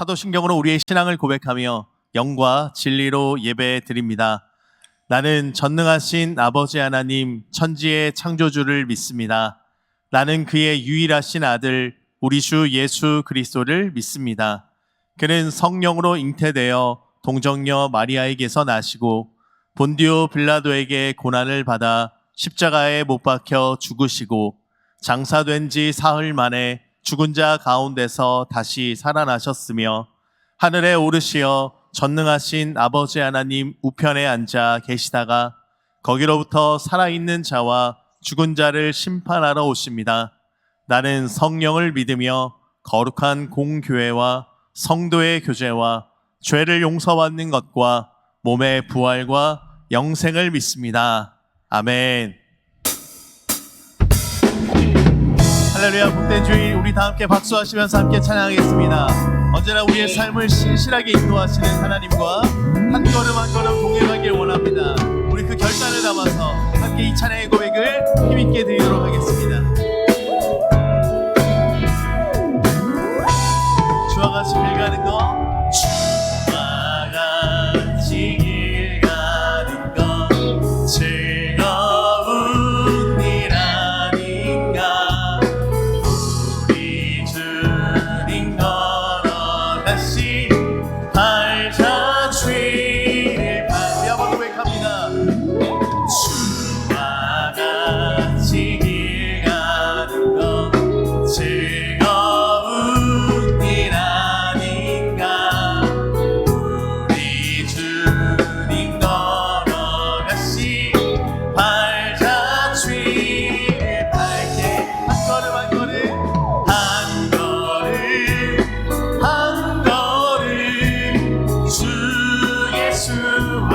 사도신경으로 우리의 신앙을 고백하며 영과 진리로 예배 드립니다. 나는 전능하신 아버지 하나님 천지의 창조주를 믿습니다. 나는 그의 유일하신 아들 우리 주 예수 그리스도를 믿습니다. 그는 성령으로 잉태되어 동정녀 마리아에게서 나시고 본디오 빌라도에게 고난을 받아 십자가에 못 박혀 죽으시고 장사된 지 사흘 만에 죽은 자 가운데서 다시 살아나셨으며 하늘에 오르시어 전능하신 아버지 하나님 우편에 앉아 계시다가 거기로부터 살아있는 자와 죽은 자를 심판하러 오십니다. 나는 성령을 믿으며 거룩한 공교회와 성도의 교제와 죄를 용서받는 것과 몸의 부활과 영생을 믿습니다. 아멘. 할렐루야. 복된 주일, 우리 다 함께 박수하시면서 함께 찬양하겠습니다. 언제나 우리의 삶을 신실하게 인도하시는 하나님과 한 걸음 한 걸음 동행하길 원합니다. 우리 그 결단을 담아서 함께 이 찬양의 고백을 힘있게 드리도록 하겠습니다. 주와 같이 길 가는 거, 주와 같이 길 가는 거 즐거운 일 아닌가. 우리 주님 걸어가시 발자 주의를 밟으며 고백합니다. 주와 같이 길 가는 거 즐거운 일 아닌가. 우리 주님 걸어가시 발자 주의를 밟게 한 걸음 한 걸음 한 걸음 한 걸음 주 예수와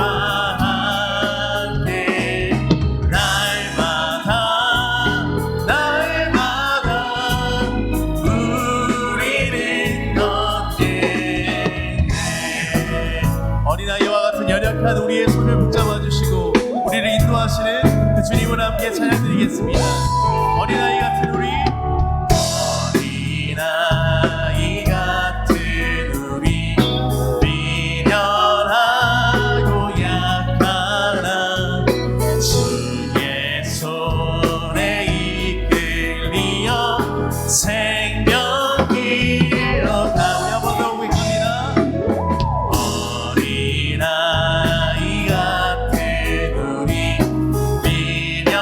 함께 날마다 날마다 우리는 걷겠네. 어린아이와 같은 연약한 우리의 손을 붙잡아 주시고 우리를 인도하시는 그 주님을 함께 찬양드리겠습니다. 어린아이 같은 우리, 어린아이 같은 우리, 미련하고 약하나 주의 손에 이끌리어 생명길로 가며 한번 고백합니다. 어린아이 같은 우리,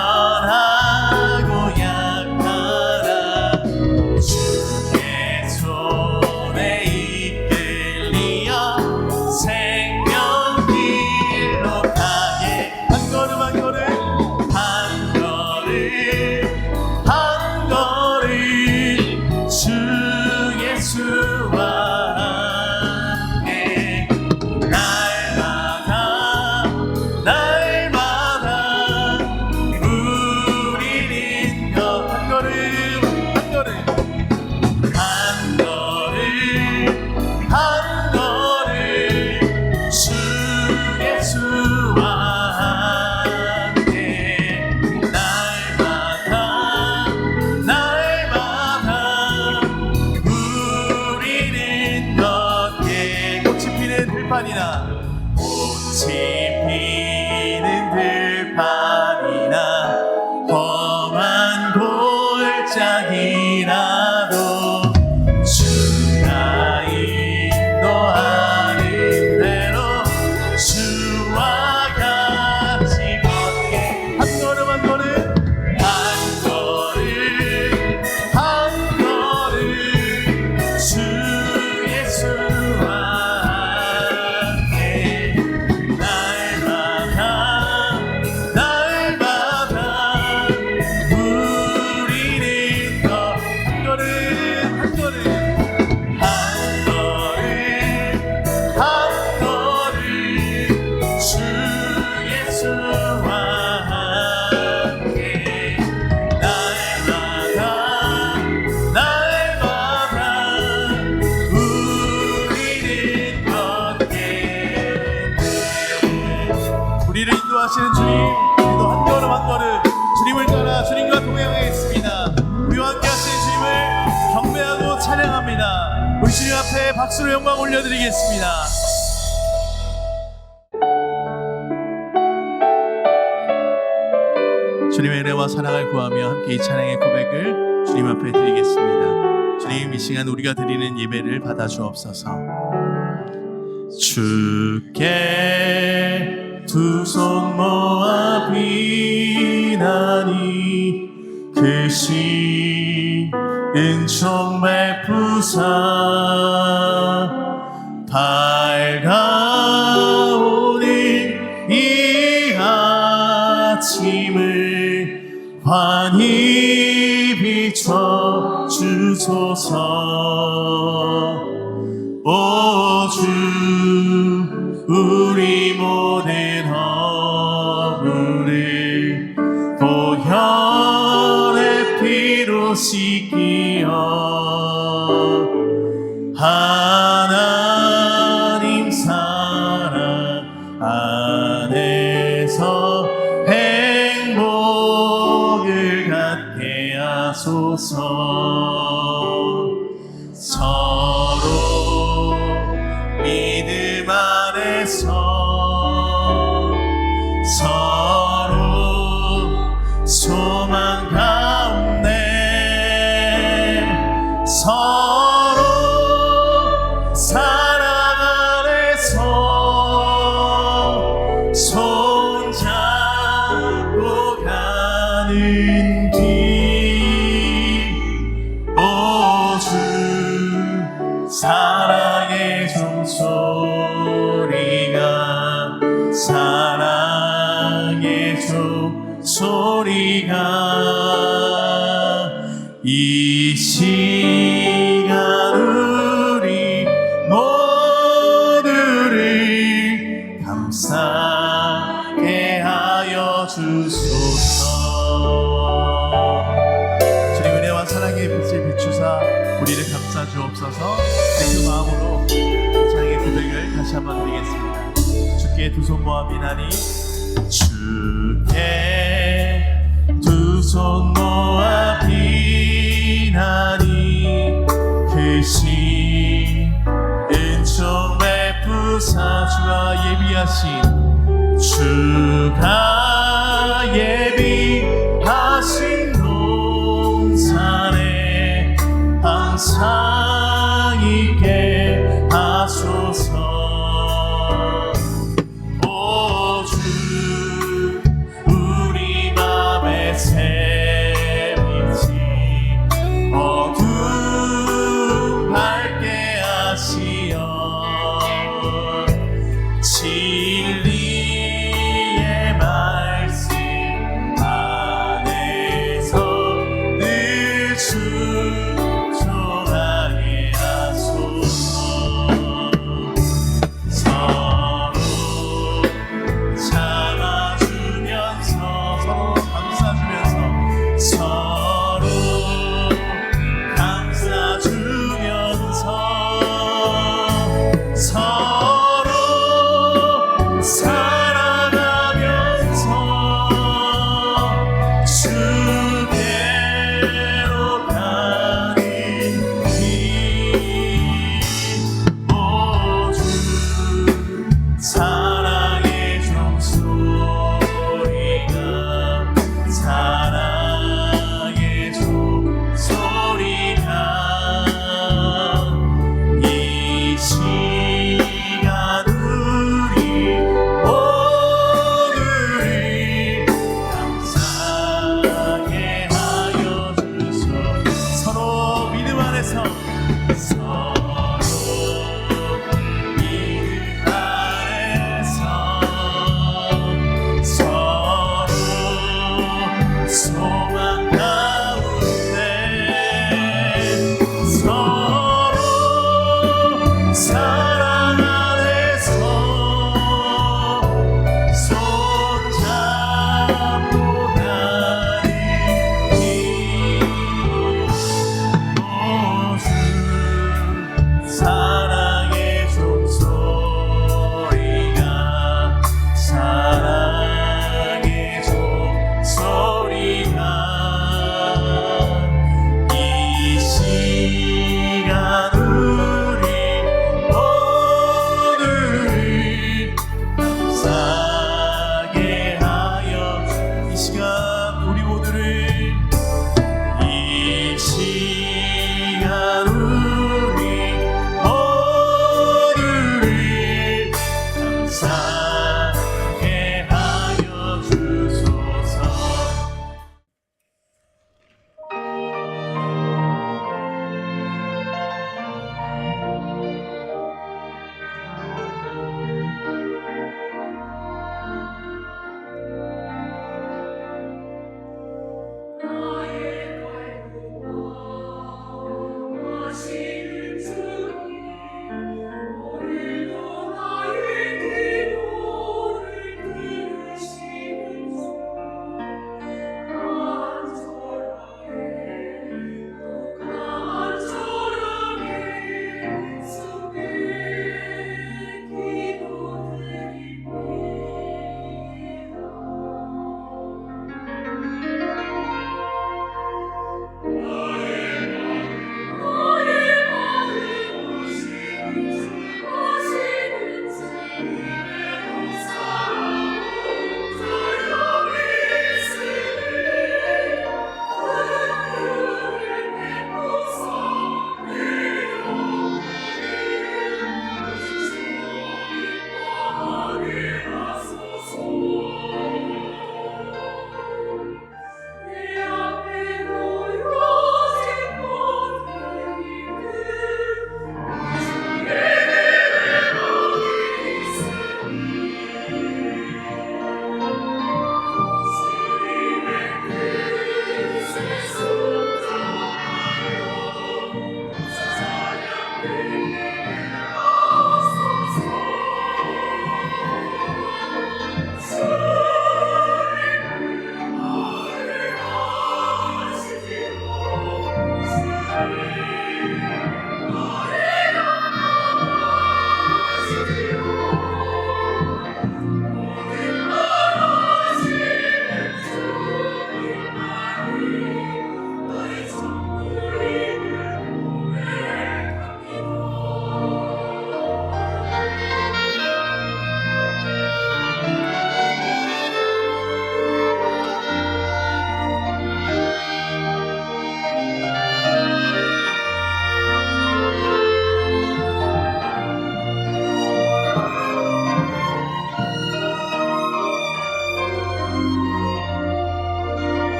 미련하고 약하나 주의 손에 이끌리어 생명길로 가게 한 걸음 한 걸음 한 걸음 한 걸음 주 예수와 함께 날마다 날마다 우리는 한 걸음 한 걸음 한 걸음 한 걸음 주 예수와 함께 날마다 날마다 우리는 걷게. 꽃이 피는 들판이나 꽃이 피는 들판이나 험한 골짜기라도 주가 인도하는 대로 주와 같이 걷게. 한 걸음 한 걸음 한 걸음 한 걸음 주 예수와 함께 날마다 날마다 우리는 한 걸음 한 걸음 한 걸음 한 걸음 주 예수와 함께 날마다 날마다 우리는 걷겠네. 우리를 인도하시는 주님, 우리도 한 걸음 한 걸음 주님을 따라 주님과 동행하겠습니다. 우리와 함께 하시는 주님을 경배하고 찬양합니다. 우리 주님 앞에 박수로 영광 올려드리겠습니다. 주님의 은혜와 사랑을 구하며 함께 이 찬양의 고백을 주님 앞에 드리겠습니다. 주님, 이 시간 우리가 드리는 예배를 받아 주옵소서. 주께 두 손 모아 비나니 크신 은총 베푸사 밝아오는 이 아침을 환히 비춰 주소서. 오 주, 우리 모든 허물을 보혈의 피로 씻기어 하나님 사랑 안에서 행복을 갖게 하소서. 서로 믿음 안에서 서로 소망 가운데 서로 사랑 안에서 손잡고 가는 길. 오 주, 사랑의 종소리가 사랑의 종소리가 이 시간 우리 모두를 감사하게 하여 주소서. 주님, 은혜와 사랑의 빛을 비추사 우리를 감싸 주옵소서. 그 마음으로 찬양의 고백을 다시 한번 드리겠습니다. 주께 두 손 모아 비나니 주께 두 손 모아 비나니 크신 은총 베푸사 주가 예비하신 동산에 항상 있게 하소서. 오 주, 우리 맘의 새 빛이 어둠 밝게 하시어 진리의 말씀 안에서 늘 순종하게 하소서. 서로 참아주면서 서로 감싸주면서 서로 감싸주면서 서로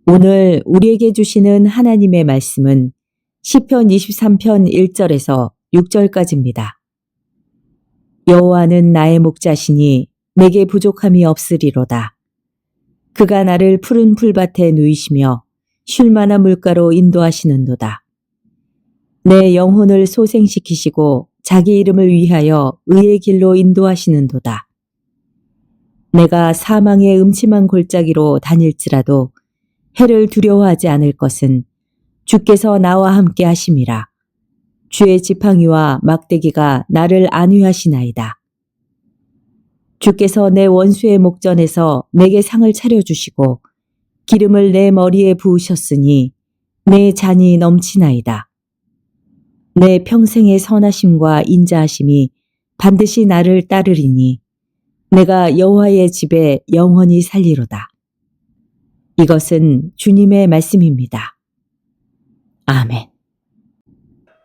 오늘 우리에게 주시는 하나님의 말씀은 시편 23편 1절에서 6절까지입니다. 여호와는 나의 목자시니 내게 부족함이 없으리로다. 그가 나를 푸른 풀밭에 누이시며 쉴 만한 물가로 인도하시는도다. 내 영혼을 소생시키시고 자기 이름을 위하여 의의 길로 인도하시는도다. 내가 사망의 음침한 골짜기로 다닐지라도 해를 두려워하지 않을 것은 주께서 나와 함께 하심이라. 주의 지팡이와 막대기가 나를 안위하시나이다. 주께서 내 원수의 목전에서 내게 상을 차려주시고 기름을 내 머리에 부으셨으니 내 잔이 넘치나이다. 내 평생의 선하심과 인자하심이 반드시 나를 따르리니 내가 여호와의 집에 영원히 살리로다. 이것은 주님의 말씀입니다. 아멘.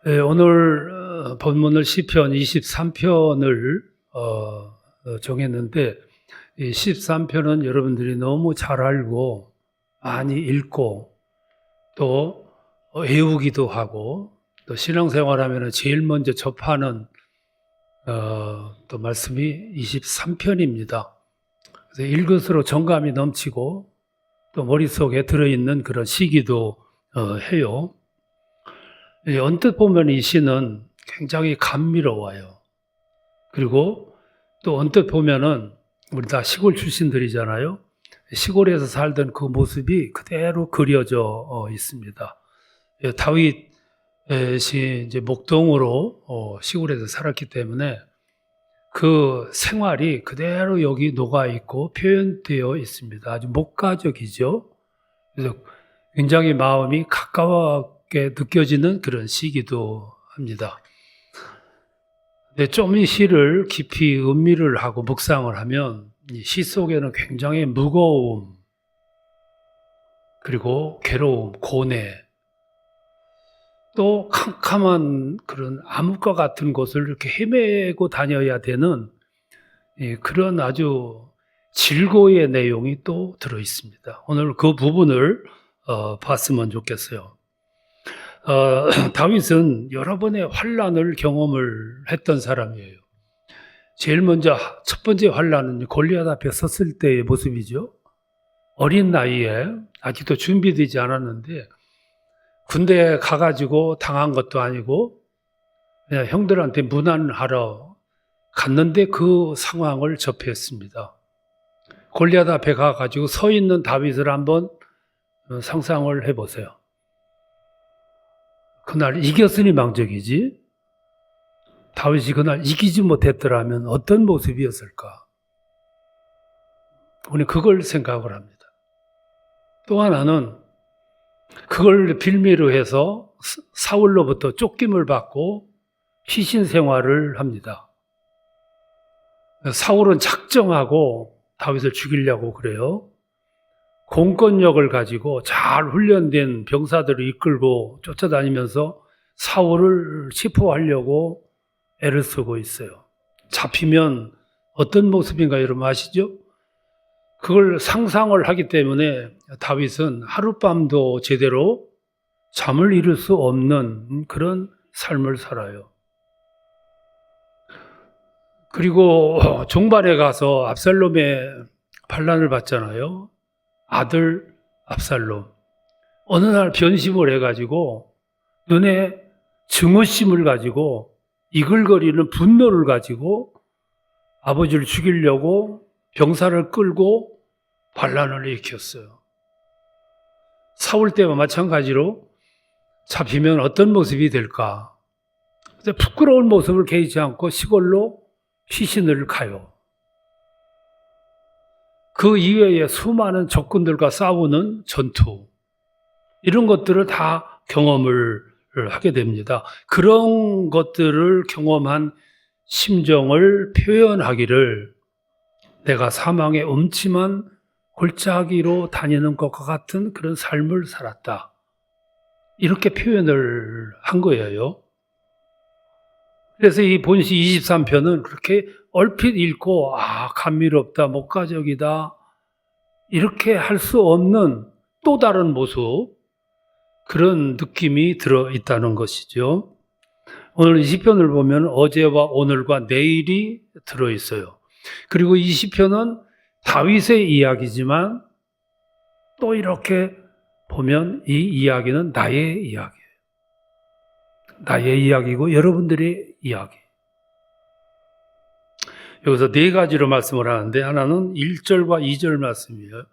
네, 오늘 본문을 시편 23편을 정했는데 이 13편은 여러분들이 너무 잘 알고 많이 읽고 또 외우기도 하고 또 신앙생활하면 제일 먼저 접하는 또 말씀이 23편입니다. 그래서 읽을수록 정감이 넘치고 또 머릿속에 들어있는 그런 시기도 해요. 언뜻 보면 이 시는 굉장히 감미로워요. 그리고 또 언뜻 보면은 우리 다 시골 출신들이잖아요. 시골에서 살던 그 모습이 그대로 그려져 있습니다. 다윗이 이제 목동으로 시골에서 살았기 때문에 그 생활이 그대로 여기 녹아 있고 표현되어 있습니다. 아주 목가적이죠. 그래서 굉장히 마음이 가까웠게 느껴지는 그런 시기도 합니다. 근데 좀 이 시를 깊이 음미를 하고 묵상을 하면 이 시 속에는 굉장히 무거움, 그리고 괴로움, 고뇌, 또 캄캄한 그런 암흑과 같은 곳을 이렇게 헤매고 다녀야 되는 그런 아주 질고의 내용이 또 들어 있습니다. 오늘 그 부분을 봤으면 좋겠어요. 다윗은 여러 번의 환난을 경험을 했던 사람이에요. 제일 먼저 첫 번째 환난은 골리앗 앞에 섰을 때의 모습이죠. 어린 나이에 아직도 준비되지 않았는데 군대에 가가지고 당한 것도 아니고 그냥 형들한테 문안하러 갔는데 그 상황을 접했습니다. 골리앗 앞에 가가지고 서 있는 다윗을 한번 상상을 해보세요. 그날 이겼으니 망정이지 다윗이 그날 이기지 못했더라면 어떤 모습이었을까? 우리 그걸 생각을 합니다. 또 하나는 그걸 빌미로 해서 사울로부터 쫓김을 받고 피신 생활을 합니다. 사울은 작정하고 다윗을 죽이려고 그래요. 공권력을 가지고 잘 훈련된 병사들을 이끌고 쫓아다니면서 사울을 체포하려고 애를 쓰고 있어요. 잡히면 어떤 모습인가 여러분 아시죠? 그걸 상상을 하기 때문에 다윗은 하룻밤도 제대로 잠을 이룰 수 없는 그런 삶을 살아요. 그리고 종발에 가서 압살롬의 반란을 받잖아요. 아들 압살롬. 어느 날 변심을 해가지고 눈에 증오심을 가지고 이글거리는 분노를 가지고 아버지를 죽이려고 병사를 끌고 반란을 일으켰어요. 사울 때와 마찬가지로 잡히면 어떤 모습이 될까? 부끄러운 모습을 개의치 않고 시골로 피신을 가요. 그 이외에 수많은 적군들과 싸우는 전투, 이런 것들을 다 경험을 하게 됩니다. 그런 것들을 경험한 심정을 표현하기를 내가 사망의 음침한 골짜기로 다니는 것과 같은 그런 삶을 살았다. 이렇게 표현을 한 거예요. 그래서 이 본시 23편은 그렇게 얼핏 읽고 감미롭다, 목가적이다 이렇게 할 수 없는 또 다른 모습, 그런 느낌이 들어있다는 것이죠. 오늘 이 시편을 보면 어제와 오늘과 내일이 들어있어요. 그리고 이 시편은 다윗의 이야기지만 또 이렇게 보면 이 이야기는 나의 이야기예요. 나의 이야기고 여러분들의 이야기. 여기서 네 가지로 말씀을 하는데 하나는 1절과 2절 말씀이에요.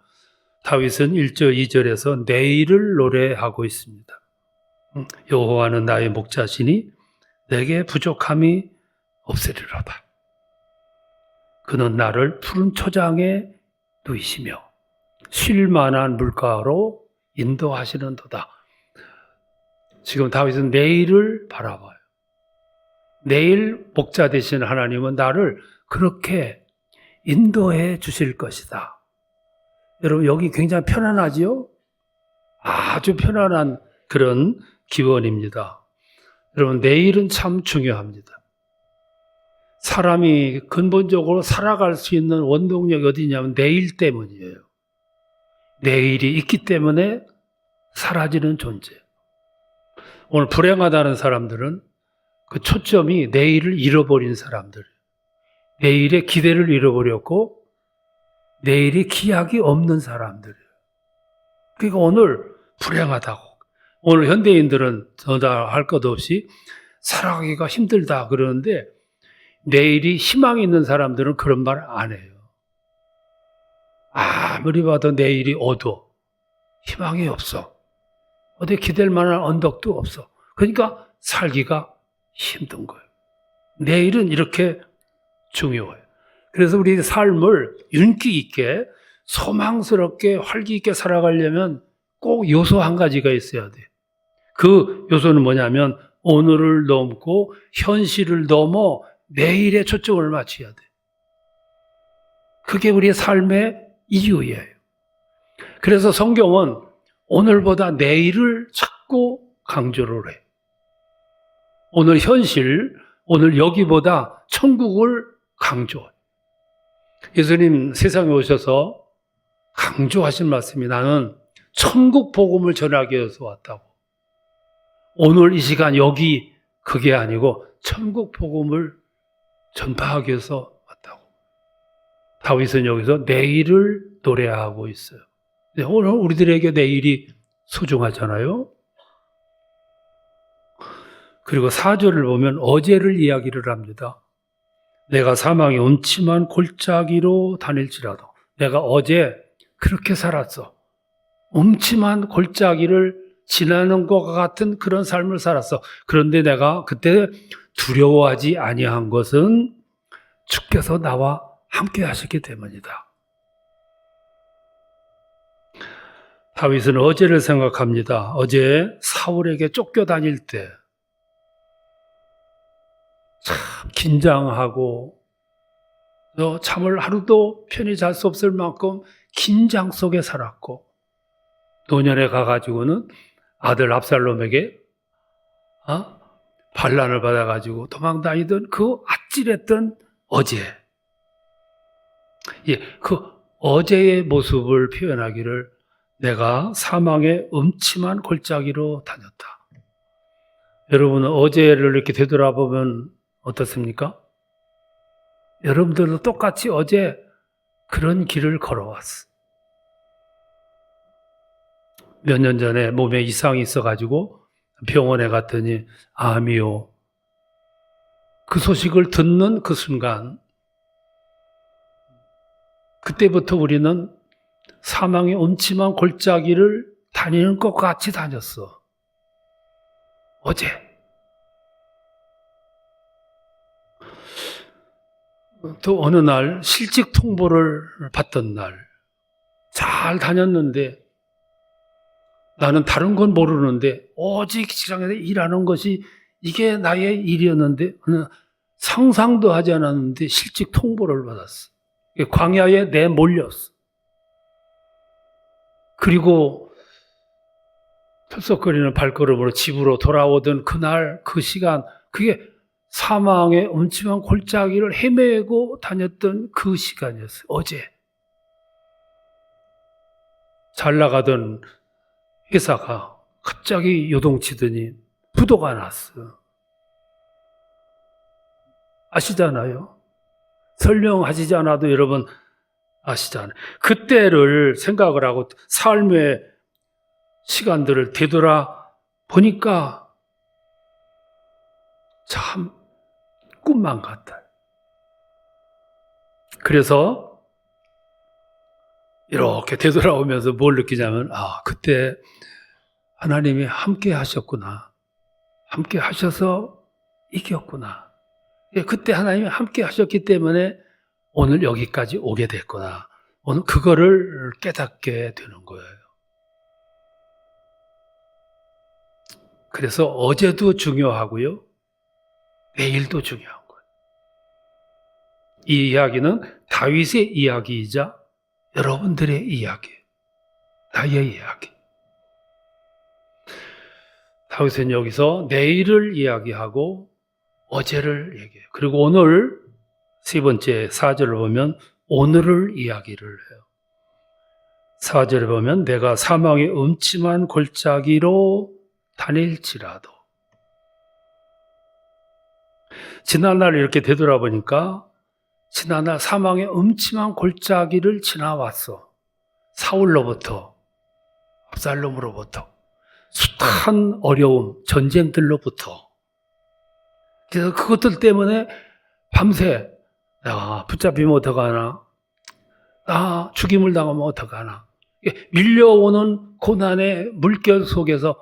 다윗은 1절, 2절에서 내일을 노래하고 있습니다. 여호와는 나의 목자시니 내게 부족함이 없으리로다. 그는 나를 푸른 초장에 누이시며 쉴 만한 물가로 인도하시는도다. 지금 다윗은 내일을 바라봐요. 내일 목자 되신 하나님은 나를 그렇게 인도해 주실 것이다. 여러분 여기 굉장히 편안하지요? 아주 편안한 그런 기원입니다. 여러분 내일은 참 중요합니다. 사람이 근본적으로 살아갈 수 있는 원동력이 어디냐면 내일 때문이에요. 내일이 있기 때문에 사라지는 존재. 오늘 불행하다는 사람들은 그 초점이 내일을 잃어버린 사람들. 내일의 기대를 잃어버렸고 내일의 기약이 없는 사람들이에요. 그러니까 오늘 불행하다고. 오늘 현대인들은 전화할 것 없이 살아가기가 힘들다 그러는데 내일이 희망이 있는 사람들은 그런 말 안 해요. 아무리 봐도 내일이 어두워. 희망이 없어. 어디 기댈 만한 언덕도 없어. 그러니까 살기가 힘든 거예요. 내일은 이렇게 중요해요. 그래서 우리 삶을 윤기 있게 소망스럽게 활기 있게 살아가려면 꼭 요소 한 가지가 있어야 돼요. 그 요소는 뭐냐면 오늘을 넘고 현실을 넘어 내일에 초점을 맞춰야 돼. 그게 우리의 삶의 이유예요. 그래서 성경은 오늘보다 내일을 자꾸 강조를 해. 오늘 현실, 오늘 여기보다 천국을 강조해. 예수님 세상에 오셔서 강조하신 말씀이 나는 천국 복음을 전하기 위해서 왔다고. 오늘 이 시간 여기 그게 아니고 천국 복음을 전파하기 위해서 왔다고. 다윗은 여기서 내일을 노래하고 있어요. 오늘 우리들에게 내일이 소중하잖아요. 그리고 4절을 보면 어제를 이야기를 합니다. 내가 사망의 음침한 골짜기로 다닐지라도 내가 어제 그렇게 살았어. 음침한 골짜기를 지나는 것과 같은 그런 삶을 살았어. 그런데 내가 그때 두려워하지 아니한 것은 주께서 나와 함께 하셨기 때문이다. 다윗은 어제를 생각합니다. 어제 사울에게 쫓겨다닐 때 참 긴장하고 잠을 하루도 편히 잘 수 없을 만큼 긴장 속에 살았고 노년에 가가지고는 아들 압살롬에게 반란을 받아가지고 도망다니던 그 아찔했던 어제. 그 어제의 모습을 표현하기를 내가 사망의 음침한 골짜기로 다녔다. 여러분은 어제를 이렇게 되돌아보면 어떻습니까? 여러분들도 똑같이 어제 그런 길을 걸어왔어. 몇 년 전에 몸에 이상이 있어가지고 병원에 갔더니 암이요. 그 소식을 듣는 그 순간 그때부터 우리는 사망의 음침한 골짜기를 다니는 것 같이 다녔어. 어제. 또 어느 날 실직 통보를 받던 날 잘 다녔는데 나는 다른 건 모르는데 오직 직장에서 일하는 것이 이게 나의 일이었는데 상상도 하지 않았는데 실직 통보를 받았어. 광야에 내몰렸어. 그리고 털썩거리는 발걸음으로 집으로 돌아오던 그날 그 시간 그게 사망의 음침한 골짜기를 헤매고 다녔던 그 시간이었어요. 어제. 잘 나가던 회사가 갑자기 요동치더니 부도가 났어. 아시잖아요. 설명하시지 않아도 여러분 아시잖아요. 그때를 생각을 하고 삶의 시간들을 되돌아 보니까 참 꿈만 같아요. 그래서 이렇게 되돌아오면서 뭘 느끼냐면, 그때 하나님이 함께 하셨구나. 함께 하셔서 이겼구나. 그때 하나님이 함께 하셨기 때문에 오늘 여기까지 오게 됐구나. 오늘 그거를 깨닫게 되는 거예요. 그래서 어제도 중요하고요. 내일도 중요한 거예요. 이 이야기는 다윗의 이야기이자 여러분들의 이야기예요. 나의 이야기. 다윗은 여기서 내일을 이야기하고 어제를 얘기해요. 그리고 오늘 세 번째 4절을 보면 오늘을 이야기를 해요. 4절을 보면 내가 사망의 음침한 골짜기로 다닐지라도. 지난날 이렇게 되돌아보니까 지난날 사망의 음침한 골짜기를 지나왔어. 사울로부터, 압살롬으로부터, 숱한 어려움, 전쟁들로부터. 그래서 그것들 때문에 밤새 붙잡히면 어떡하나, 죽임을 당하면 어떡하나, 밀려오는 고난의 물결 속에서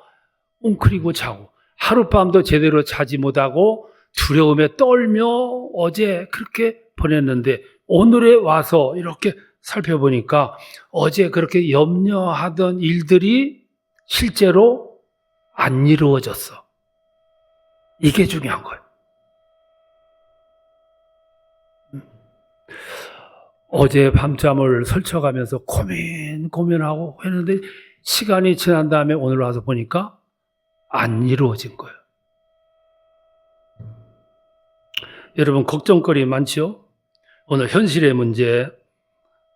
웅크리고 자고 하룻밤도 제대로 자지 못하고 두려움에 떨며 어제 그렇게 보냈는데 오늘에 와서 이렇게 살펴보니까 어제 그렇게 염려하던 일들이 실제로 안 이루어졌어. 이게 중요한 거예요. 어제 밤잠을 설쳐가면서 고민하고 했는데 시간이 지난 다음에 오늘 와서 보니까 안 이루어진 거예요. 여러분 걱정거리 많지요? 오늘 현실의 문제,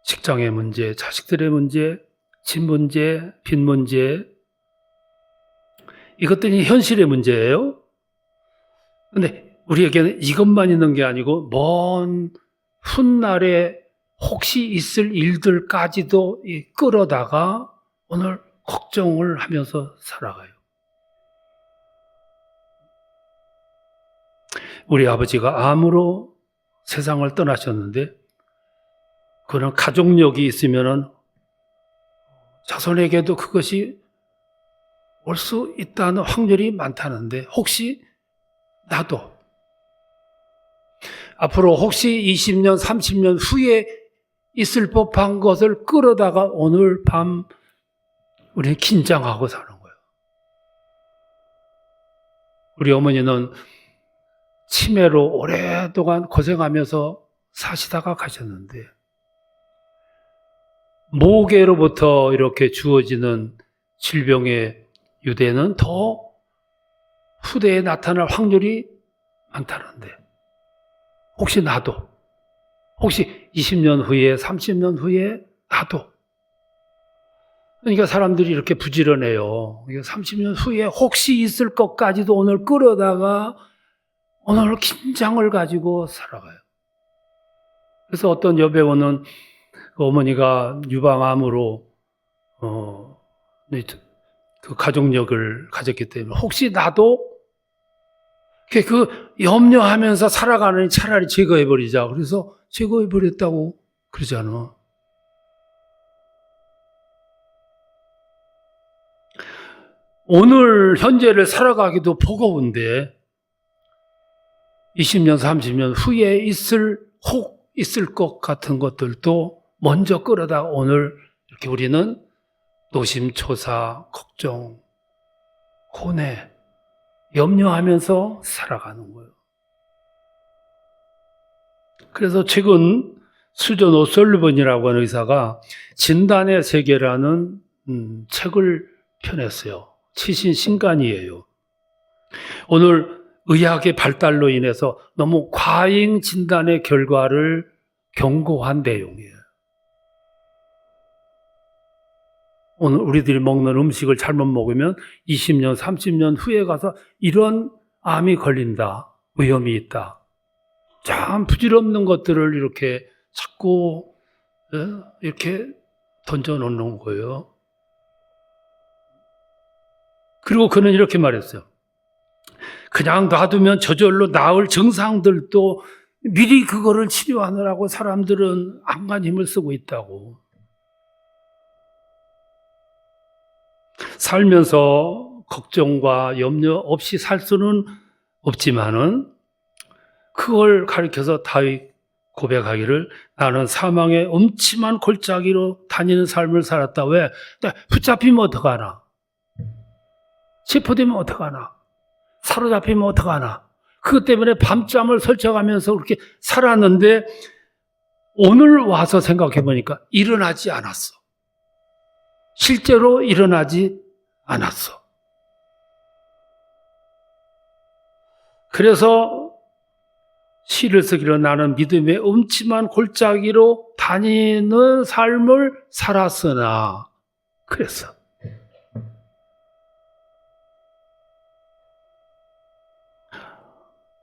직장의 문제, 자식들의 문제, 집 문제, 빚 문제, 이것들이 현실의 문제예요. 근데 우리에게는 이것만 있는 게 아니고 먼 훗날에 혹시 있을 일들까지도 끌어다가 오늘 걱정을 하면서 살아가요. 우리 아버지가 암으로 세상을 떠나셨는데 그런 가족력이 있으면은 자손에게도 그것이 올 수 있다는 확률이 많다는데 혹시 나도 앞으로 혹시 20년, 30년 후에 있을 법한 것을 끌어다가 오늘 밤 우리는 긴장하고 사는 거예요. 우리 어머니는 치매로 오랫동안 고생하면서 사시다가 가셨는데 모계로부터 이렇게 주어지는 질병의 유대는 더 후대에 나타날 확률이 많다는데 혹시 나도 혹시 20년 후에 30년 후에 나도 그러니까 사람들이 이렇게 부지런해요. 30년 후에 혹시 있을 것까지도 오늘 끌어다가 오늘 긴장을 가지고 살아가요. 그래서 어떤 여배우는 어머니가 유방암으로 그 가족력을 가졌기 때문에 혹시 나도 그 염려하면서 살아가는 차라리 제거해버리자. 그래서 제거해버렸다고 그러잖아. 오늘 현재를 살아가기도 버거운데 20년, 30년 후에 혹 있을 것 같은 것들도 먼저 끌어다 오늘 이렇게 우리는 노심초사, 걱정, 고뇌, 염려하면서 살아가는 거예요. 그래서 최근 수전 오설리번이라고 하는 의사가 진단의 세계라는 책을 펴냈어요. 치신신간이에요. 오늘 의학의 발달로 인해서 너무 과잉 진단의 결과를 경고한 내용이에요. 오늘 우리들이 먹는 음식을 잘못 먹으면 20년, 30년 후에 가서 이런 암이 걸린다. 위험이 있다. 참 부질없는 것들을 이렇게 자꾸 이렇게 던져놓는 거예요. 그리고 그는 이렇게 말했어요. 그냥 놔두면 저절로 나을 증상들도 미리 그거를 치료하느라고 사람들은 안간 힘을 쓰고 있다고. 살면서 걱정과 염려 없이 살 수는 없지만은 그걸 가리켜서 다윗 고백하기를 나는 사망의 음침한 골짜기로 다니는 삶을 살았다. 왜? 붙잡히면 어떡하나? 체포되면 어떡하나? 사로잡히면 어떡하나? 그것 때문에 밤잠을 설쳐가면서 그렇게 살았는데 오늘 와서 생각해 보니까 일어나지 않았어. 실제로 일어나지 않았어. 그래서 시를 쓰기로 나는 믿음의 음침한 골짜기로 다니는 삶을 살았으나 그랬어.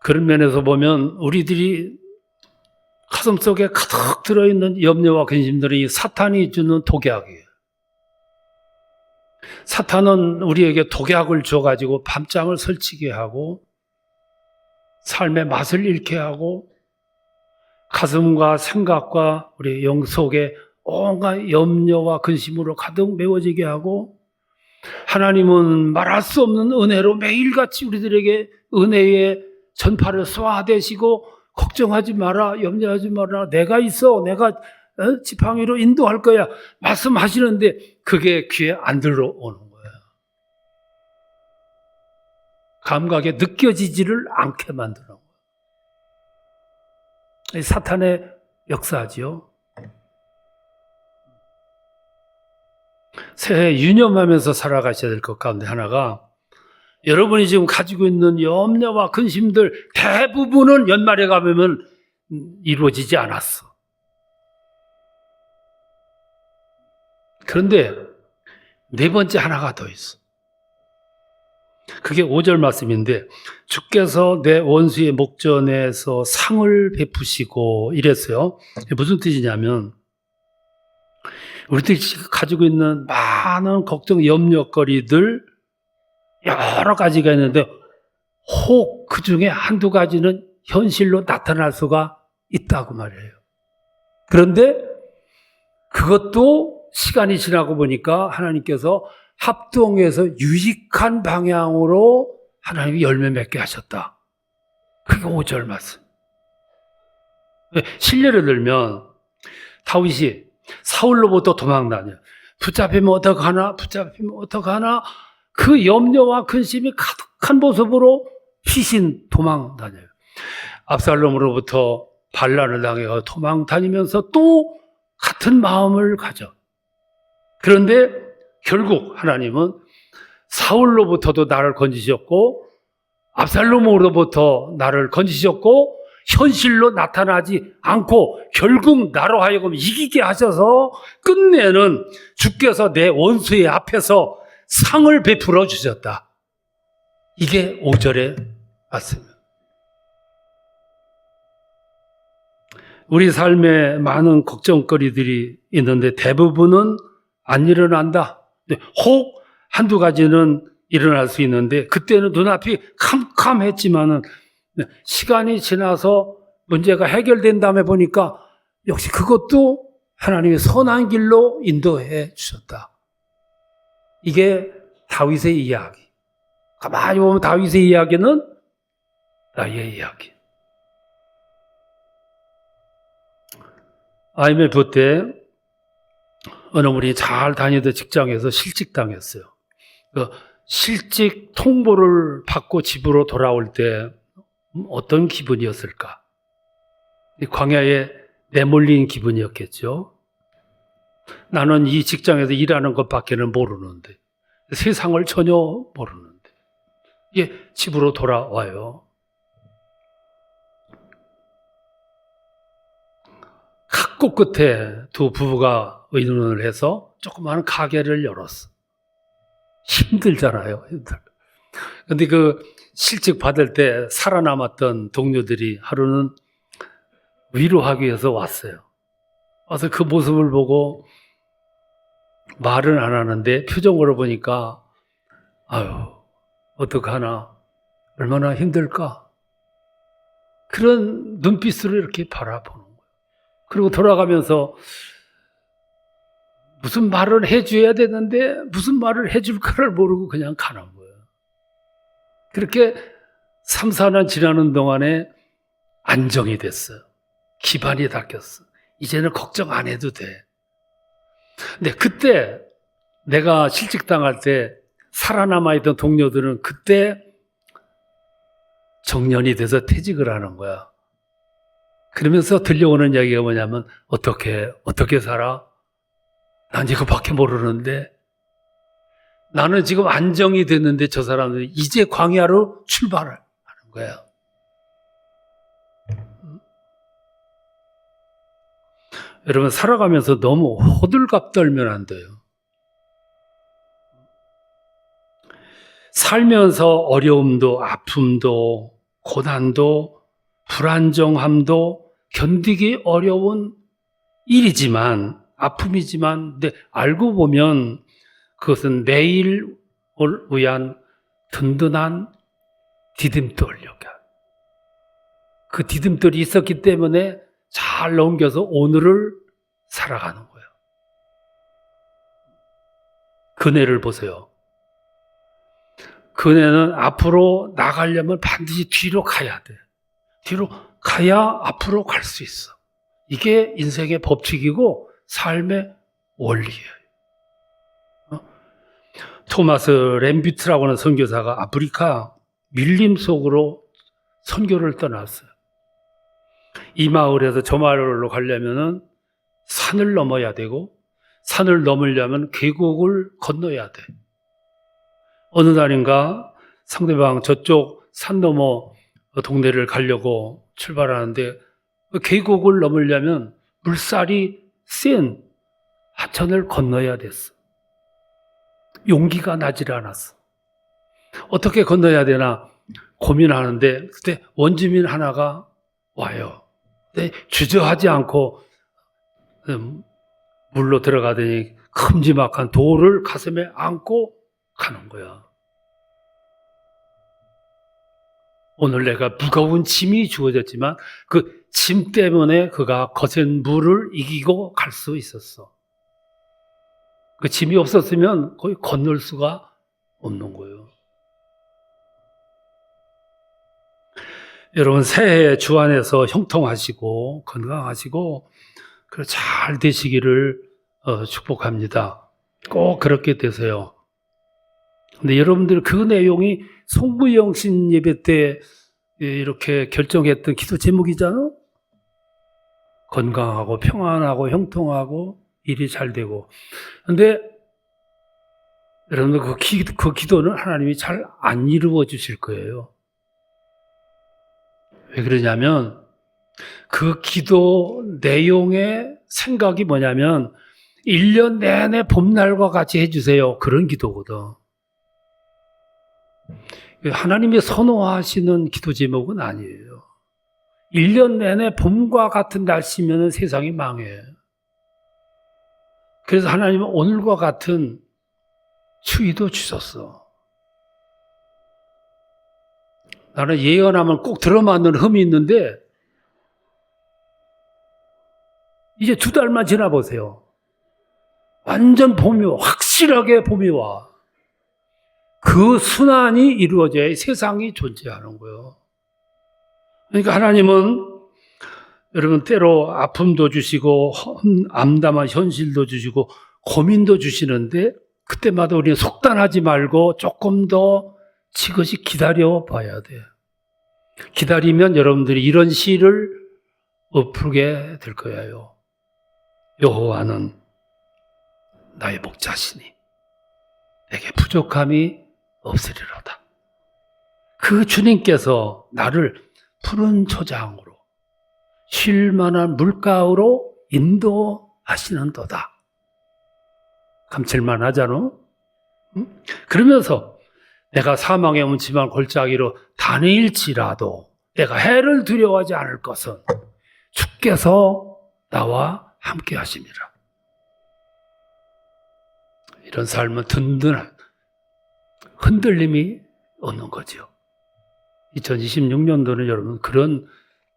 그런 면에서 보면 우리들이 가슴속에 가득 들어있는 염려와 근심들이 사탄이 주는 독약이에요. 사탄은 우리에게 독약을 줘가지고 밤잠을 설치게 하고 삶의 맛을 잃게 하고 가슴과 생각과 우리 영 속에 온갖 염려와 근심으로 가득 메워지게 하고 하나님은 말할 수 없는 은혜로 매일같이 우리들에게 은혜의 전파를 쏘아대시고 걱정하지 마라, 염려하지 마라, 내가 있어, 내가 지팡이로 인도할 거야 말씀하시는데 그게 귀에 안 들어오는 거예요. 감각에 느껴지지를 않게 만드는 거예요. 사탄의 역사지요. 새해 유념하면서 살아가셔야 될 것 가운데 하나가 여러분이 지금 가지고 있는 염려와 근심들 대부분은 연말에 가면 이루어지지 않았어. 그런데 네 번째 하나가 더 있어. 그게 5절 말씀인데 주께서 내 원수의 목전에서 상을 베푸시고 이랬어요. 무슨 뜻이냐면 우리들이 가지고 있는 많은 걱정, 염려거리들 여러 가지가 있는데 혹 그 중에 한두 가지는 현실로 나타날 수가 있다고 말이에요. 그런데 그것도 시간이 지나고 보니까 하나님께서 합동해서 유익한 방향으로 하나님이 열매 맺게 하셨다. 그게 5절 말씀. 실례를 들면 다윗이 사울로부터 도망다녀. 붙잡히면 어떡하나? 붙잡히면 어떡하나? 그 염려와 근심이 가득한 모습으로 피신 도망 다녀요. 압살롬으로부터 반란을 당해서 도망 다니면서 또 같은 마음을 가져. 그런데 결국 하나님은 사울로부터도 나를 건지셨고 압살롬으로부터 나를 건지셨고 현실로 나타나지 않고 결국 나로 하여금 이기게 하셔서 끝내는 주께서 내 원수의 앞에서 상을 베풀어 주셨다. 이게 5절의 말씀입니다. 우리 삶에 많은 걱정거리들이 있는데 대부분은 안 일어난다. 혹 한두 가지는 일어날 수 있는데 그때는 눈앞이 캄캄했지만은 시간이 지나서 문제가 해결된 다음에 보니까 역시 그것도 하나님의 선한 길로 인도해 주셨다. 이게 다윗의 이야기. 가만히 보면 다윗의 이야기는 나의 이야기. IMF 때 어느 분이 잘 다니던 직장에서 실직당했어요. 그 실직 통보를 받고 집으로 돌아올 때 어떤 기분이었을까? 광야에 내몰린 기분이었겠죠. 나는 이 직장에서 일하는 것밖에는 모르는데 세상을 전혀 모르는데 집으로 돌아와요. 각 끝에 두 부부가 의논을 해서 조그마한 가게를 열었어. 힘들잖아요. 근데 그 실직 받을 때 살아남았던 동료들이 하루는 위로하기 위해서 왔어요. 와서 그 모습을 보고 말은 안 하는데 표정으로 보니까 아유, 어떡하나, 얼마나 힘들까. 그런 눈빛으로 이렇게 바라보는 거예요. 그리고 돌아가면서 무슨 말을 해줘야 되는데 무슨 말을 해줄까를 모르고 그냥 가는 거예요. 그렇게 3, 4년 지나는 동안에 안정이 됐어요. 기반이 닦였어. 이제는 걱정 안 해도 돼. 근데 그때 내가 실직당할 때 살아남아있던 동료들은 그때 정년이 돼서 퇴직을 하는 거야. 그러면서 들려오는 이야기가 뭐냐면 어떻게 살아? 난 이거밖에 모르는데 나는 지금 안정이 됐는데 저 사람들이 이제 광야로 출발을 하는 거야. 여러분 살아가면서 너무 호들갑 떨면 안 돼요. 살면서 어려움도 아픔도 고난도 불안정함도 견디기 어려운 일이지만 아픔이지만 근데 알고 보면 그것은 내일을 위한 든든한 디딤돌이야. 그 디딤돌이 있었기 때문에 잘 넘겨서 오늘을 살아가는 거예요. 그네를 보세요. 그네는 앞으로 나가려면 반드시 뒤로 가야 돼. 뒤로 가야 앞으로 갈 수 있어. 이게 인생의 법칙이고 삶의 원리예요. 토마스 램비트라고 하는 선교사가 아프리카 밀림 속으로 선교를 떠났어요. 이 마을에서 저 마을로 가려면 산을 넘어야 되고 산을 넘으려면 계곡을 건너야 돼. 어느 날인가 상대방 저쪽 산 너머 동네를 가려고 출발하는데 그 계곡을 넘으려면 물살이 센 하천을 건너야 됐어. 용기가 나질 않았어. 어떻게 건너야 되나 고민하는데 그때 원주민 하나가 와요. 근데 주저하지 않고 물로 들어가더니 큼지막한 돌을 가슴에 안고 가는 거야. 오늘 내가 무거운 짐이 주어졌지만 그 짐 때문에 그가 거센 물을 이기고 갈 수 있었어. 그 짐이 없었으면 거의 건널 수가 없는 거예요. 여러분 새해 주 안에서 형통하시고 건강하시고 잘 되시기를 축복합니다. 꼭 그렇게 되세요. 근데 여러분들 그 내용이 송구영신 예배 때 이렇게 결정했던 기도 제목이잖아. 건강하고 평안하고 형통하고 일이 잘 되고. 근데 여러분들 그 기도는 하나님이 잘 안 이루어 주실 거예요. 왜 그러냐면 그 기도 내용의 생각이 뭐냐면 1년 내내 봄날과 같이 해주세요. 그런 기도거든. 하나님이 선호하시는 기도 제목은 아니에요. 1년 내내 봄과 같은 날씨면 세상이 망해. 그래서 하나님은 오늘과 같은 추위도 주셨어. 나는 예언하면 꼭 들어맞는 흠이 있는데 이제 2달만 지나보세요. 완전 봄이 와. 확실하게 봄이 와. 그 순환이 이루어져야 세상이 존재하는 거예요. 그러니까 하나님은 여러분 때로 아픔도 주시고 암담한 현실도 주시고 고민도 주시는데 그때마다 우리는 속단하지 말고 조금 더 지그시 기다려 봐야 돼요. 기다리면 여러분들이 이런 시를 읊게 될 거예요. 여호와는 나의 목자시니 내게 부족함이 없으리로다. 그 주님께서 나를 푸른 초장으로 쉴만한 물가로 인도하시는도다. 감칠만 하잖아. 응? 그러면서 내가 사망의 음침한 골짜기로 다닐지라도 내가 해를 두려워하지 않을 것은 주께서 나와 함께 하심이라. 이런 삶은 든든한 흔들림이 없는 거죠. 2026년도는 여러분 그런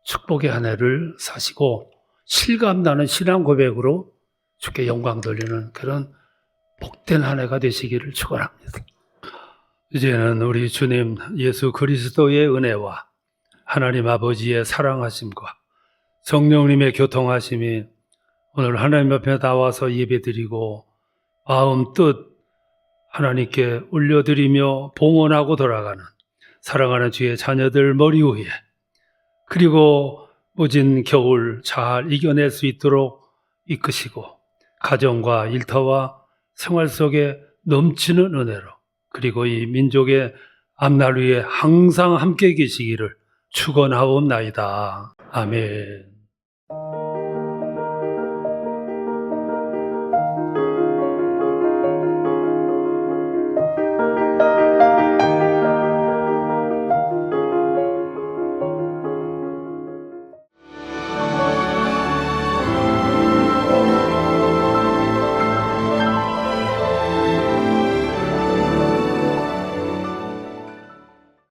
축복의 한 해를 사시고 실감나는 신앙 고백으로 주께 영광 돌리는 그런 복된 한 해가 되시기를 축원합니다. 이제는 우리 주님 예수 그리스도의 은혜와 하나님 아버지의 사랑하심과 성령님의 교통하심이 오늘 하나님 앞에 나와서 예배드리고 마음 뜻 하나님께 올려드리며 봉헌하고 돌아가는 사랑하는 주의 자녀들 머리 위에 그리고 모진 겨울 잘 이겨낼 수 있도록 이끄시고 가정과 일터와 생활 속에 넘치는 은혜로 그리고 이 민족의 앞날 위에 항상 함께 계시기를 축원하옵나이다. 아멘.